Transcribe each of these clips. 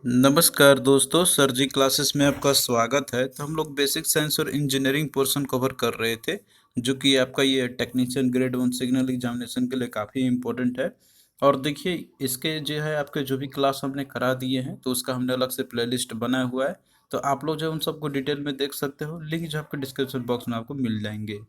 नमस्कार दोस्तों, सर जी क्लासेस में आपका स्वागत है। तो हम लोग बेसिक साइंस और इंजीनियरिंग पोर्शन कवर कर रहे थे, जो कि आपका ये टेक्नीशियन ग्रेड 1 सिग्नल एग्जामिनेशन के लिए काफ़ी इम्पोर्टेंट है। और देखिए, इसके जो है आपके जो भी क्लास हमने करा दिए हैं, तो उसका हमने अलग से प्लेलिस्ट बनाया हुआ है। तो आप लोग जो है उन सबको डिटेल में देख सकते हो, लिंक जो आपके डिस्क्रिप्शन बॉक्स में आपको मिल जाएंगे।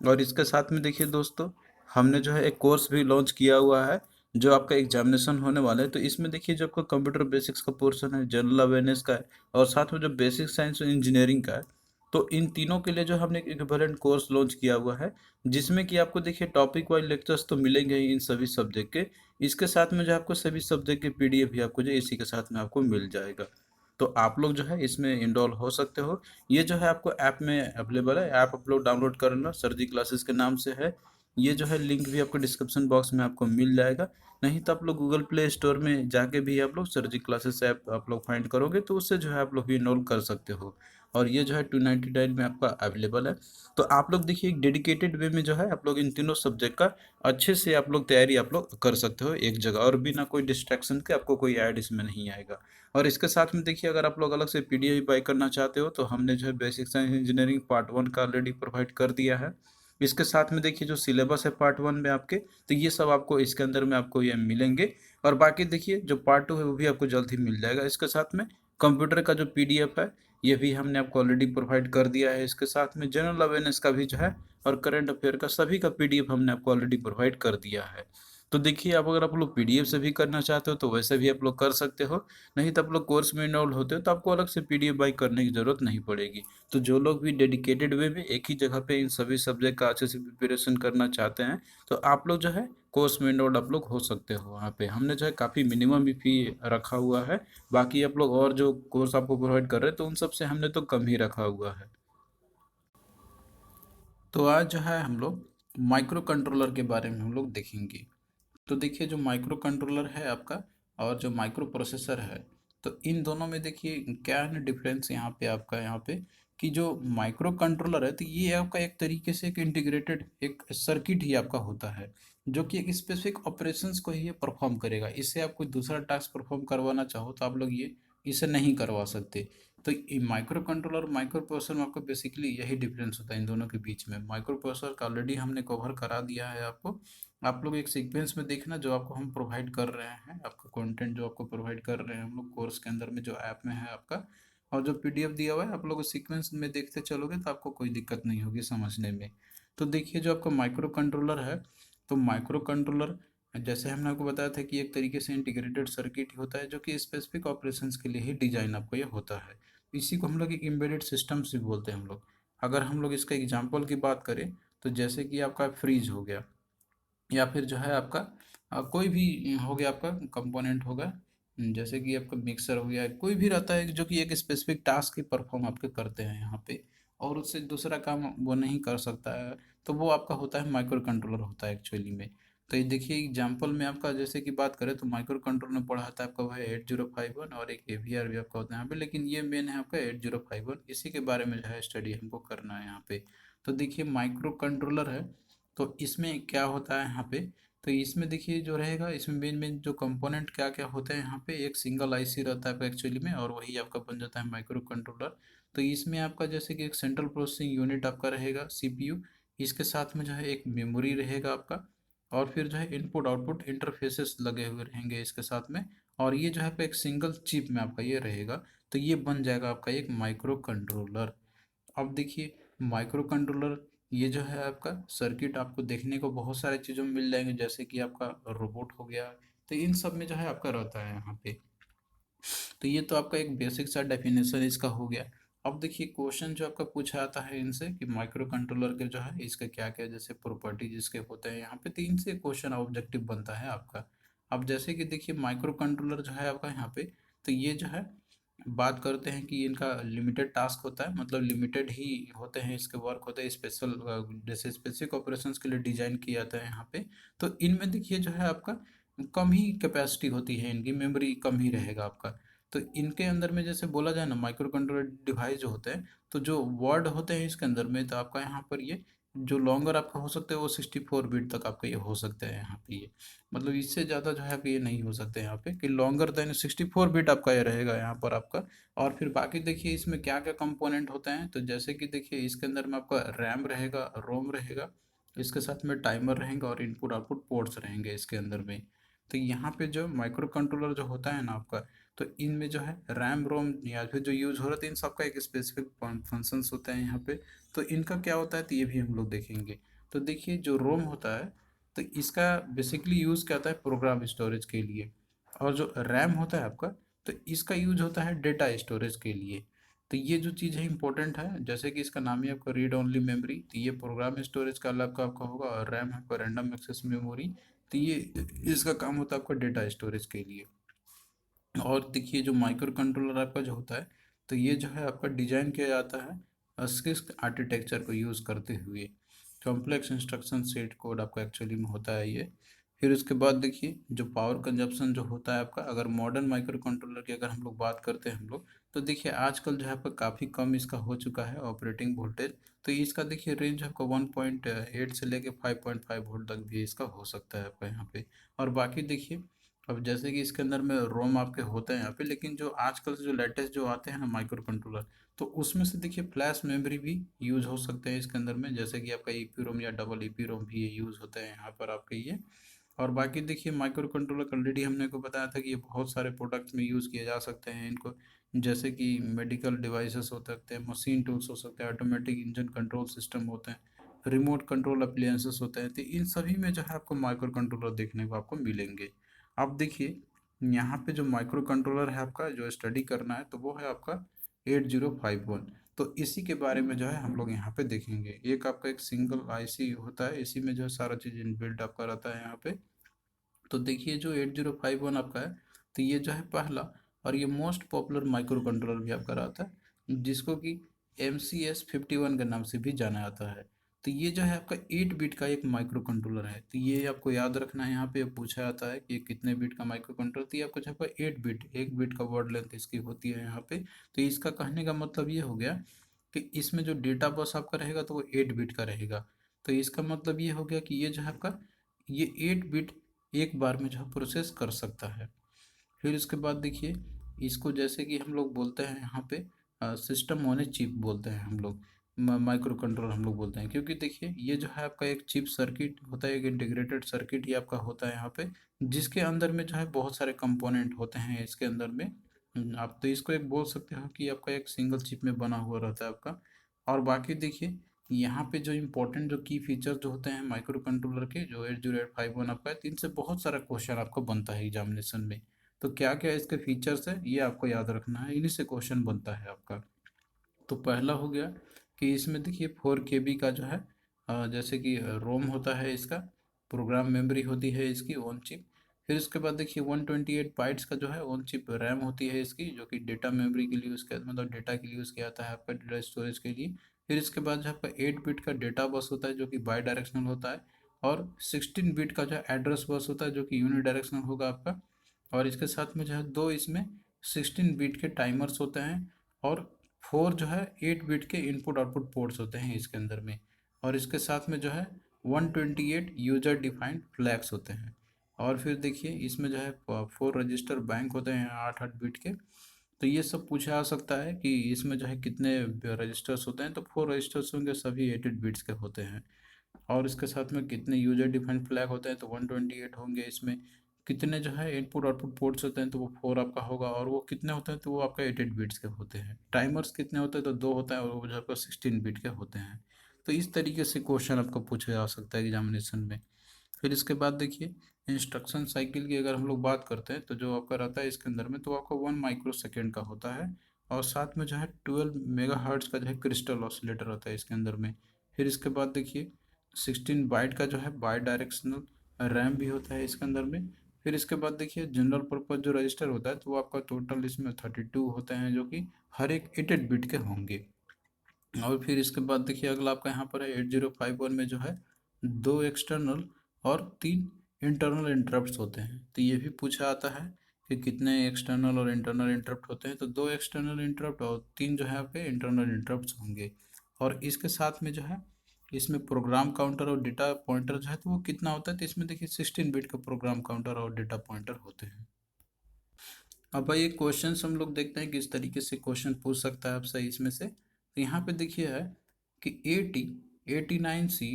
और इसके साथ में देखिए दोस्तों, हमने जो है एक कोर्स भी लॉन्च किया हुआ है, जो आपका एग्जामिनेशन होने वाला है। तो इसमें देखिए, जो आपका कंप्यूटर बेसिक्स का पोर्शन है, जनरल अवेयरनेस का है, और साथ में जो बेसिक साइंस और इंजीनियरिंग का है, तो इन तीनों के लिए जो हमने एक इक्विवेलेंट कोर्स लॉन्च किया हुआ है, जिसमें कि आपको देखिए टॉपिक वाइज लेक्चर्स तो मिलेंगे ही इन सभी सब्जेक्ट के। इसके साथ में जो आपको सभी सब्जेक्ट के पीडीएफ भी आपको जो इसी के साथ में आपको मिल जाएगा। तो आप लोग जो है इसमें इनरोल हो सकते हो। ये जो है आपको ऐप में अवेलेबल है, ऐप आप लोग डाउनलोड कर लेना, सर जी क्लासेस के नाम से है। ये जो है लिंक भी आपको डिस्क्रिप्शन बॉक्स में आपको मिल जाएगा। नहीं तो आप लोग गूगल प्ले स्टोर में जाके भी आप लोग सर जी क्लासेस ऐप आप लोग फाइंड करोगे, तो उससे जो है आप लोग भी इनरोल कर सकते हो। और ये जो है 299 में आपका अवेलेबल है। तो आप लोग देखिए, एक डेडिकेटेड वे में जो है आप लोग इन तीनों सब्जेक्ट का अच्छे से आप लोग तैयारी आप लोग कर सकते हो एक जगह, और बिना कोई डिस्ट्रैक्शन के आपको कोई ऐड इसमें नहीं आएगा। और इसके साथ में देखिए, अगर आप लोग अलग से पीडीएफ बाई करना चाहते हो, तो हमने जो है बेसिक साइंस इंजीनियरिंग पार्ट 1 का ऑलरेडी प्रोवाइड कर दिया है। इसके साथ में देखिए, जो सिलेबस है पार्ट 1 में आपके, तो ये सब आपको इसके अंदर में आपको ये मिलेंगे। और बाकी देखिए, जो पार्ट 2 है वो भी आपको जल्द ही मिल जाएगा। इसके साथ में कंप्यूटर का जो पीडीएफ है, ये भी हमने आपको ऑलरेडी प्रोवाइड कर दिया है। इसके साथ में जनरल अवेयरनेस का भी जो है, और करंट अफेयर का सभी का पीडीएफ हमने आपको ऑलरेडी प्रोवाइड कर दिया है। तो देखिए, अब अगर आप लोग पीडीएफ से भी करना चाहते हो, तो वैसे भी आप लोग कर सकते हो। नहीं तो आप लोग कोर्स में इनरोल होते हो, तो आपको अलग से पीडीएफ बाई करने की ज़रूरत नहीं पड़ेगी। तो जो लोग भी डेडिकेटेड वे में एक ही जगह पे इन सभी सब्जेक्ट का अच्छे से प्रिपरेशन करना चाहते हैं, तो आप लोग जो है कोर्स में इनरोल आप लोग हो सकते हो। वहाँ पे हमने जो है काफ़ी मिनिमम भी फी रखा हुआ है। बाकी आप लोग और जो कोर्स आपको प्रोवाइड कर रहे हैं, तो उन सब से हमने तो कम ही रखा हुआ है। तो आज जो है हम लोग माइक्रो कंट्रोलर के बारे में हम लोग देखेंगे। तो देखिए, जो माइक्रो कंट्रोलर है आपका, और जो माइक्रो प्रोसेसर है, तो इन दोनों में देखिए क्या है डिफरेंस यहाँ पे आपका, यहाँ पे कि जो माइक्रो कंट्रोलर है, तो ये आपका एक तरीके से एक इंटीग्रेटेड एक सर्किट ही आपका होता है, जो कि एक स्पेसिफिक ऑपरेशंस को ही ये परफॉर्म करेगा। इससे आप कोई दूसरा टास्क परफॉर्म करवाना चाहो, तो आप लोग ये इसे नहीं करवा सकते। तो ये माइक्रो कंट्रोलर माइक्रो प्रोसेसर में आपको बेसिकली यही डिफरेंस होता है इन दोनों के बीच में। माइक्रो प्रोसेसर का ऑलरेडी हमने कवर करा दिया है आपको। आप लोग एक सीक्वेंस में देखना, जो आपको हम प्रोवाइड कर रहे हैं, आपका कंटेंट जो आपको प्रोवाइड कर रहे हैं हम लोग कोर्स के अंदर में, जो ऐप में है आपका, और जो पीडीएफ दिया हुआ है, आप लोग सीक्वेंस में देखते चलोगे तो आपको कोई दिक्कत नहीं होगी समझने में। तो देखिए, जो आपका माइक्रो कंट्रोलर है, तो माइक्रो कंट्रोलर जैसे हमने आपको बताया था कि एक तरीके से इंटीग्रेटेड सर्किट होता है, जो कि स्पेसिफिक ऑपरेशंस के लिए ही डिजाइन आपको ये होता है। इसी को हम लोग एक एम्बेडेड सिस्टम्स भी बोलते हैं हम लोग। अगर हम लोग इसका एग्जांपल की बात करें, तो जैसे कि आपका फ्रीज हो गया, या फिर जो है आपका कोई भी हो गया आपका कंपोनेंट होगा, जैसे कि आपका मिक्सर हो गया, कोई भी रहता है जो कि एक स्पेसिफिक टास्क ही परफॉर्म आपके करते हैं यहाँ पे, और उससे दूसरा काम वो नहीं कर सकता है, तो वो आपका होता है माइक्रो कंट्रोलर होता है एक्चुअली में। तो ये देखिए एग्जांपल में आपका जैसे कि बात करें, तो माइक्रो कंट्रोलर में पढ़ा था आपका वह 8051, और एक एवीआर भी आपका होता है यहाँ पे, लेकिन ये मेन है आपका 8051। इसी के बारे में जो है स्टडी हमको करना है यहाँ पे। तो देखिए, माइक्रो कंट्रोलर है, तो इसमें क्या होता है यहाँ पे, तो इसमें देखिए जो रहेगा, इसमें मेन मेन जो कंपोनेंट क्या क्या होते हैं यहाँ पे, एक सिंगल आईसी रहता है एक्चुअली में, और वही आपका बन जाता है माइक्रो कंट्रोलर। तो इसमें आपका जैसे कि एक सेंट्रल प्रोसेसिंग यूनिट आपका रहेगा, सीपीयू। इसके साथ में जो है एक मेमोरी रहेगा आपका, और फिर जो है इनपुट आउटपुट इंटरफेसेस लगे हुए रहेंगे इसके साथ में। और ये जो है आपका एक सिंगल चिप में आपका ये रहेगा। तो ये बन जाएगा आपका एक माइक्रो कंट्रोलर। अब देखिए, माइक्रो कंट्रोलर, ये जो है आपका सर्किट आपको देखने को बहुत सारे चीज़ों में मिल जाएंगे, जैसे कि आपका रोबोट हो गया, तो इन सब में जो है आपका रहता है यहाँ पे। तो ये तो आपका एक बेसिक सा डेफिनेशन इसका हो गया। अब देखिए, क्वेश्चन जो आपका पूछा जाता है इनसे कि माइक्रो कंट्रोलर के जो है इसका क्या क्या जैसे प्रॉपर्टीज इसके होते हैं यहाँ पे, तो इनसे क्वेश्चन ऑब्जेक्टिव बनता है आपका। अब जैसे कि देखिए, माइक्रो कंट्रोलर जो है आपका यहाँ पे, तो ये जो है बात करते हैं कि इनका लिमिटेड टास्क होता है, मतलब लिमिटेड ही होते हैं इसके वर्क होते हैं, स्पेशल जैसे स्पेसिफिक ऑपरेशंस के लिए डिजाइन किया जाता है यहाँ पे। तो इनमें देखिए जो है आपका कम ही कैपेसिटी होती है, इनकी मेमोरी कम ही रहेगा आपका। तो इनके अंदर में जैसे बोला जाए ना, माइक्रो कंट्रोलर डिवाइस जो होते हैं, तो जो वर्ड होते हैं इसके अंदर में, तो आपका यहाँ पर ये जो लॉन्गर आपका हो सकता है वो 64 बिट तक आपका ये हो सकता है यहाँ पे। ये मतलब इससे ज़्यादा जो है आप ये नहीं हो सकते यहाँ पे कि लॉन्गर देन 64 बिट आपका ये रहेगा यहाँ पर आपका। और फिर बाकी देखिए इसमें क्या क्या कंपोनेंट होते हैं, तो जैसे कि देखिए इसके अंदर में आपका रैम रहेगा, रोम रहेगा, इसके साथ में टाइमर रहेंगे और इनपुट आउटपुट पोर्ट्स रहेंगे इसके अंदर में। तो यहाँ पे जो माइक्रो कंट्रोलर जो होता है ना आपका, तो इनमें जो है रैम रोम या फिर जो यूज हो रहा है, तो इन सबका एक स्पेसिफिक फंक्शंस होता है यहाँ पे। तो इनका क्या होता है, तो ये भी हम लोग देखेंगे। तो देखिए जो रोम होता है, तो इसका बेसिकली यूज़ क्या होता है, प्रोग्राम स्टोरेज के लिए। और जो रैम होता है आपका, तो इसका यूज होता है डेटा स्टोरेज के लिए। तो ये जो चीज़ है इंपॉर्टेंट है, जैसे कि इसका नाम ही आपका रीड ओनली मेमोरी, तो ये प्रोग्राम स्टोरेज का अलग का आपका होगा, और रैम है आपका रैंडम एक्सेस मेमोरी, तो ये इसका काम होता है आपका डेटा स्टोरेज के लिए। और देखिए जो माइक्रो कंट्रोलर आपका जो होता है, तो ये जो है आपका डिजाइन किया जाता है अस्किस्क आर्किटेक्चर को यूज़ करते हुए। कॉम्प्लेक्स इंस्ट्रक्शन सेट कोड आपका एक्चुअली में होता है ये। फिर उसके बाद देखिए जो पावर कंजप्शन जो होता है आपका, अगर मॉडर्न माइक्रो कंट्रोलर की अगर हम लोग बात करते हैं हम लोग, तो देखिए आजकल जो है आपका काफ़ी कम इसका हो चुका है ऑपरेटिंग वोल्टेज। तो इसका देखिए रेंज आपका 1.8 से लेके 5.5 वोल्ट तक भी इसका हो सकता है आपका यहाँ पे। और बाकी देखिए अब जैसे कि इसके अंदर में रोम आपके होते हैं यहाँ पे, लेकिन जो आजकल से जो लेटेस्ट जो आते हैं ना माइक्रो कंट्रोलर, तो उसमें से देखिए फ्लैश मेमोरी भी यूज़ हो सकते हैं इसके अंदर में, जैसे कि आपका ईपी रोम या डबल ईपी रोम भी ये यूज़ होते हैं यहाँ पर आपके ये। और बाकी देखिए माइक्रो कंट्रोलर ऑलरेडी हमने को बताया था कि ये बहुत सारे प्रोडक्ट्स में यूज़ किए जा सकते हैं इनको, जैसे कि मेडिकल डिवाइसेस हो सकते हैं, मशीन टूल्स हो सकते हैं, ऑटोमेटिक इंजन कंट्रोल सिस्टम होते हैं, रिमोट कंट्रोल अप्लायंसेस होते हैं। तो इन सभी में जो है आपको माइक्रो कंट्रोलर देखने को आपको मिलेंगे। अब देखिए यहाँ पे जो माइक्रो कंट्रोलर है आपका जो स्टडी करना है, तो वो है आपका 8051। तो इसी के बारे में जो है हम लोग यहाँ पे देखेंगे। एक आपका एक सिंगल आईसी होता है, इसी में जो है सारा चीज़ इनबिल्ट आपका रहता है यहाँ पे। तो देखिए जो 8051 आपका है, तो ये जो है पहला और ये मोस्ट पॉपुलर माइक्रो कंट्रोलर भी आपका रहता है, जिसको कि MCS51 के नाम से भी जाना जाता है। तो ये जो है आपका 8 बिट का एक माइक्रो कंट्रोलर है। तो ये आपको याद रखना है, यहाँ पे पूछा जाता है कि कितने बिट का माइक्रो कंट्रोलर, तो ये आपको जो है 8 बिट, 1 बिट का वर्ड लेंथ इसकी होती है यहाँ पे। तो इसका कहने का मतलब ये हो गया कि इसमें जो डेटा बस आपका रहेगा तो वो 8 बिट का रहेगा। तो इसका मतलब ये हो गया कि ये जो है आपका ये 8 बिट एक बार में जो है प्रोसेस कर सकता है। फिर उसके बाद देखिए इसको जैसे कि हम लोग बोलते हैं यहाँ पे सिस्टम ऑन ए चिप बोलते हैं हम लोग, माइक्रो कंट्रोलर हम लोग बोलते हैं, क्योंकि देखिए ये जो है आपका एक चिप सर्किट होता है, एक इंटीग्रेटेड सर्किट ही आपका होता है यहाँ पे, जिसके अंदर में जो है बहुत सारे कंपोनेंट होते हैं इसके अंदर में। आप तो इसको एक बोल सकते हो कि आपका एक सिंगल चिप में बना हुआ रहता है आपका। और बाकी देखिए यहाँ पे जो इम्पोर्टेंट जो की फीचर जो होते हैं माइक्रो कंट्रोलर के, जो 8051 आपका है, तो इनसे बहुत सारा क्वेश्चन आपको बनता है एग्जामिनेशन में। तो क्या क्या इसके फीचर्स है ये आपको याद रखना है, इन्हीं से क्वेश्चन बनता है आपका। तो पहला हो गया कि इसमें देखिए 4 KB का जो है जैसे कि रोम होता है इसका, प्रोग्राम मेमोरी होती है इसकी ऑन चिप। फिर उसके बाद देखिए 128 बाइट्स का जो है ऑन चिप रैम होती है इसकी, जो कि डेटा मेमोरी के लिए यूज़ किया, मतलब डेटा के लिए यूज़ किया जाता है आपका, डेटा स्टोरेज के लिए। फिर इसके बाद जो आपका 8 बिट का डेटा बस होता है जो कि बाई डायरेक्शनल होता है। और 16 बिट का जो है एड्रेस बस होता है जो कि यूनि डायरेक्शनल होगा आपका। और इसके साथ में जो है दो इसमें 16 बिट के टाइमर्स होते हैं। और 4 जो है 8 बिट के इनपुट आउटपुट पोर्ट्स होते हैं इसके अंदर में। और इसके साथ में जो है 128 यूजर डिफाइंड फ्लैग्स होते हैं। और फिर देखिए इसमें जो है 4 रजिस्टर बैंक होते हैं 8 8 बिट के। तो ये सब पूछा जा सकता है कि इसमें जो है कितने रजिस्टर्स होते हैं, तो 4 रजिस्टर्स होंगे, सभी 8 8 बिट्स के होते हैं। और इसके साथ में कितने यूजर डिफाइंड फ्लैग होते हैं, तो 128 होंगे इसमें। कितने जो है इनपुट आउटपुट पोर्ट्स होते हैं, तो वो 4 आपका होगा। और वो कितने होते हैं, तो वो आपका 8 8 बिट्स के होते हैं। टाइमर्स कितने होते हैं, तो 2 होता है, और वो जो आपका 16 बिट के होते हैं। तो इस तरीके से क्वेश्चन आपको पूछा जा सकता है एग्जामिनेशन में। फिर इसके बाद देखिए इंस्ट्रक्शन साइकिल की अगर हम लोग बात करते हैं, तो जो आपका रहता है इसके अंदर में, तो आपका 1 माइक्रो सेकेंड का होता है। और साथ में जो है 12 मेगा हर्ट्ज का जो है क्रिस्टल ऑसिलेटर होता है इसके अंदर में। फिर इसके बाद देखिए 16 बाइट का जो है बाई डायरेक्शनल रैम भी होता है इसके अंदर में। फिर इसके बाद देखिए जनरल पर्पज जो रजिस्टर होता है, तो वो आपका टोटल इसमें 32 होते हैं, जो कि हर एक 8 8 बिट के होंगे। और फिर इसके बाद देखिए अगला आपका यहाँ पर है 8051 में जो है 2 एक्सटर्नल और 3 इंटरनल इंटरप्ट्स होते हैं। तो ये भी पूछा आता है कि कितने एक्सटर्नल और इंटरनल इंटरप्ट होते हैं, तो 2 एक्सटर्नल इंटरप्ट और 3 जो है आपके इंटरनल इंटरप्ट्स होंगे। और इसके साथ में जो है इसमें प्रोग्राम काउंटर और डेटा पॉइंटर जो है तो वो कितना होता है, तो इसमें देखिए 16 बिट का प्रोग्राम काउंटर और डेटा पॉइंटर होते हैं। अब भाई ये क्वेश्चन हम लोग देखते हैं किस तरीके से क्वेश्चन पूछ सकता है आपसे इसमें से। तो यहाँ पे देखिए है कि 89C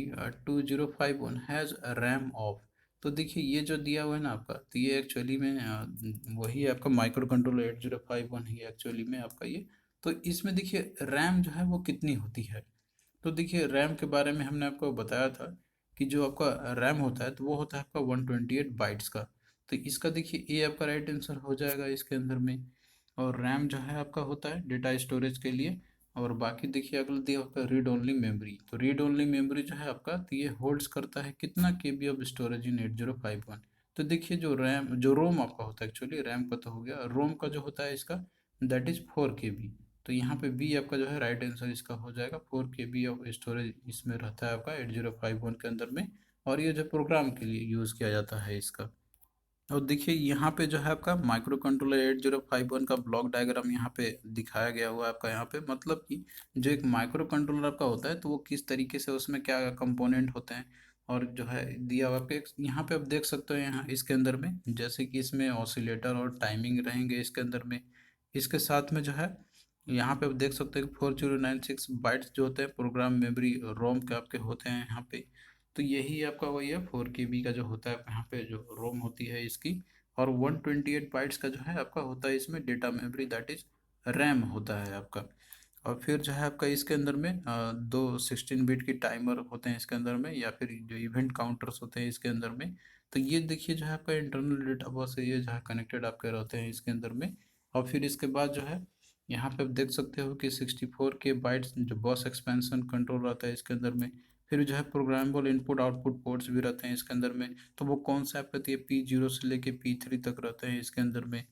2051 हैज़ रैम ऑफ। तो देखिए ये जो दिया हुआ है ना आपका, तो ये एक्चुअली में वही आपका माइक्रो कंट्रोलर 8051 ही एक्चुअली में आपका ये। तो इसमें देखिए रैम जो है वो कितनी होती है। तो देखिए रैम के बारे में हमने आपको बताया था कि जो आपका रैम होता है तो वो होता है आपका 128 बाइट्स का। तो इसका देखिए ए आपका राइट आंसर हो जाएगा इसके अंदर में। और रैम जो है आपका होता है डेटा स्टोरेज के लिए। और बाकी देखिए अगला दिया आपका रीड ओनली मेमोरी। तो रीड ओनली मेमोरी जो है आपका, तो ये होल्ड्स करता है कितना KB ऑफ स्टोरेज इन 8051। तो देखिए जो रैम जो रोम आपका होता है, एक्चुअली रैम का तो हो गया, रोम का जो होता है इसका दैट इज 4 KB। तो यहाँ पे बी आपका जो है राइट आंसर इसका हो जाएगा। 4 KB ऑफ स्टोरेज इसमें रहता है आपका 8051 के अंदर में। और ये जो प्रोग्राम के लिए यूज़ किया जाता है इसका। और देखिए यहाँ पे जो है आपका माइक्रो कंट्रोलर 8051 का ब्लॉक डायग्राम यहाँ पे दिखाया गया हुआ है आपका। यहाँ पे मतलब कि जो एक माइक्रो कंट्रोलर आपका होता है तो वो किस तरीके से उसमें क्या कंपोनेंट होते हैं और जो है दिया हुआ आपके यहाँ पे आप देख सकते हो यहाँ इसके अंदर में, जैसे कि इसमें ऑसिलेटर और टाइमिंग रहेंगे इसके अंदर में। इसके साथ में जो है यहाँ पे आप देख सकते हो कि 4096 बाइट्स जो होते हैं प्रोग्राम मेमोरी रोम के आपके होते हैं यहाँ पे। तो यही आपका वही है 4 KB का जो होता है यहाँ पे जो रोम होती है इसकी। और 128 बाइट्स का जो है आपका होता है इसमें data memory that is RAM होता है आपका। और फिर जो है आपका इसके अंदर में दो 16 बिट की टाइमर होते हैं इसके अंदर में, या फिर जो इवेंट काउंटर्स होते हैं इसके अंदर में। तो ये देखिए जो है आपका इंटरनल डेटा बस है, ये जो है कनेक्टेड आपके रहते हैं इसके अंदर में। और फिर इसके बाद जो है यहाँ पे आप देख सकते हो कि 64 के बाइट्स जो बस एक्सपेंशन कंट्रोल रहता है इसके अंदर में। फिर जो है प्रोग्रामेबल इनपुट आउटपुट पोर्ट्स भी रहते हैं इसके अंदर में। तो वो कौन सा आप कहती है P0 से लेके P3 तक रहते हैं इसके अंदर में।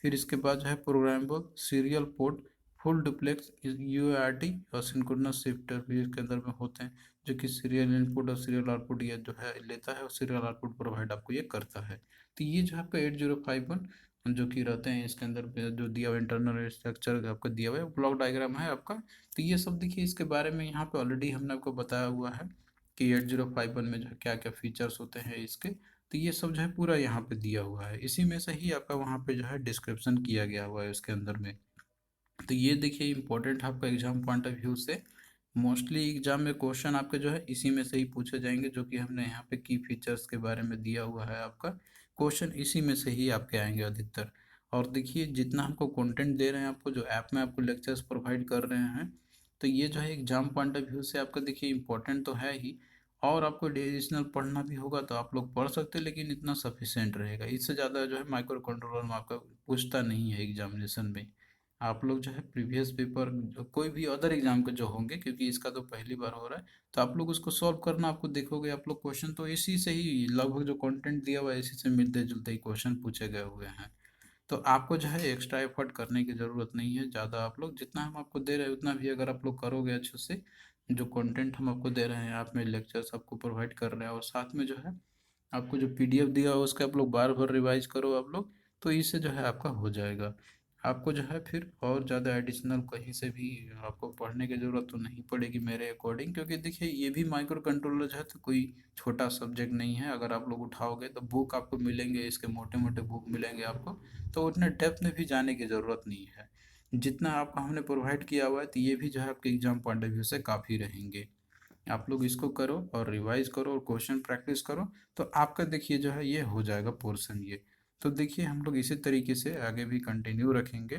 फिर इसके बाद जो है programmable serial port full duplex UART और सिंक्रोनस शिफ्टर भी इसके अंदर में होते हैं, जो कि सीरियल इनपुट और सीरियल आउटपुट ये जो है लेता है और सीरियल आउटपुट प्रोवाइड आपको ये करता है। तो ये जो है आपका 8051 जो कि रहते हैं इसके अंदर पे जो दिया हुआ इंटरनल स्ट्रक्चर आपका दिया हुआ है ब्लॉक डायग्राम है आपका। तो ये सब देखिए इसके बारे में यहाँ पे ऑलरेडी हमने आपको बताया हुआ है कि 8051 में जो है क्या क्या फीचर्स होते हैं इसके। तो ये सब जो है पूरा यहाँ पे दिया हुआ है, इसी में से ही आपका वहाँ पे जो है डिस्क्रिप्शन किया गया हुआ है उसके अंदर में। तो ये देखिए इंपॉर्टेंट है आपका एग्जाम पॉइंट ऑफ व्यू से। मोस्टली एग्जाम में क्वेश्चन आपके जो है इसी में से ही पूछे जाएंगे, जो कि हमने यहाँ पे की फीचर्स के बारे में दिया हुआ है आपका। क्वेश्चन इसी में से ही आपके आएंगे अधिकतर। और देखिए जितना हमको कंटेंट दे रहे हैं आपको, जो ऐप में आपको लेक्चर्स प्रोवाइड कर रहे हैं, तो ये जो है एग्जाम पॉइंट ऑफ व्यू से आपका देखिए इंपॉर्टेंट तो है ही। और आपको एडिशनल पढ़ना भी होगा तो आप लोग पढ़ सकते हैं, लेकिन इतना सफिशिएंट रहेगा, इससे ज़्यादा जो है माइक्रो कंट्रोलर में आपका पूछता नहीं है एग्जामिनेशन में। आप लोग जो है प्रीवियस पेपर कोई भी अदर एग्जाम के जो होंगे, क्योंकि इसका तो पहली बार हो रहा है, तो आप लोग उसको सॉल्व करना आपको देखोगे आप लोग क्वेश्चन तो इसी से ही लगभग जो कंटेंट दिया हुआ है इसी से मिलते जुलते ही क्वेश्चन पूछे गए हुए हैं। तो आपको जो है एक्स्ट्रा एफर्ट करने की ज़रूरत नहीं है ज़्यादा। आप लोग जितना हम आपको दे रहे हैं उतना भी अगर आप लोग करोगे अच्छे से, जो कंटेंट हम आपको दे रहे हैं, आप में लेक्चर्स आपको प्रोवाइड कर रहे हैं और साथ में जो है आपको जो PDF दिया हो उसका आप लोग बार बार रिवाइज करो आप लोग, तो इससे जो है आपका हो जाएगा। आपको जो है फिर और ज़्यादा एडिशनल कहीं से भी आपको पढ़ने की ज़रूरत तो नहीं पड़ेगी मेरे अकॉर्डिंग, क्योंकि देखिए ये भी माइक्रो कंट्रोलर जो है तो कोई छोटा सब्जेक्ट नहीं है। अगर आप लोग उठाओगे तो बुक आपको मिलेंगे, इसके मोटे मोटे बुक मिलेंगे आपको, तो उतने डेप्थ में भी जाने की ज़रूरत नहीं है। जितना आपको हमने प्रोवाइड किया हुआ है तो ये भी जो है आपके एग्जाम पॉइंट ऑफ व्यू से काफ़ी रहेंगे। आप लोग इसको करो और रिवाइज करो और क्वेश्चन प्रैक्टिस करो, तो आपका देखिए जो है ये हो जाएगा पोर्शन ये। तो देखिए हम लोग इसी तरीके से आगे भी कंटिन्यू रखेंगे।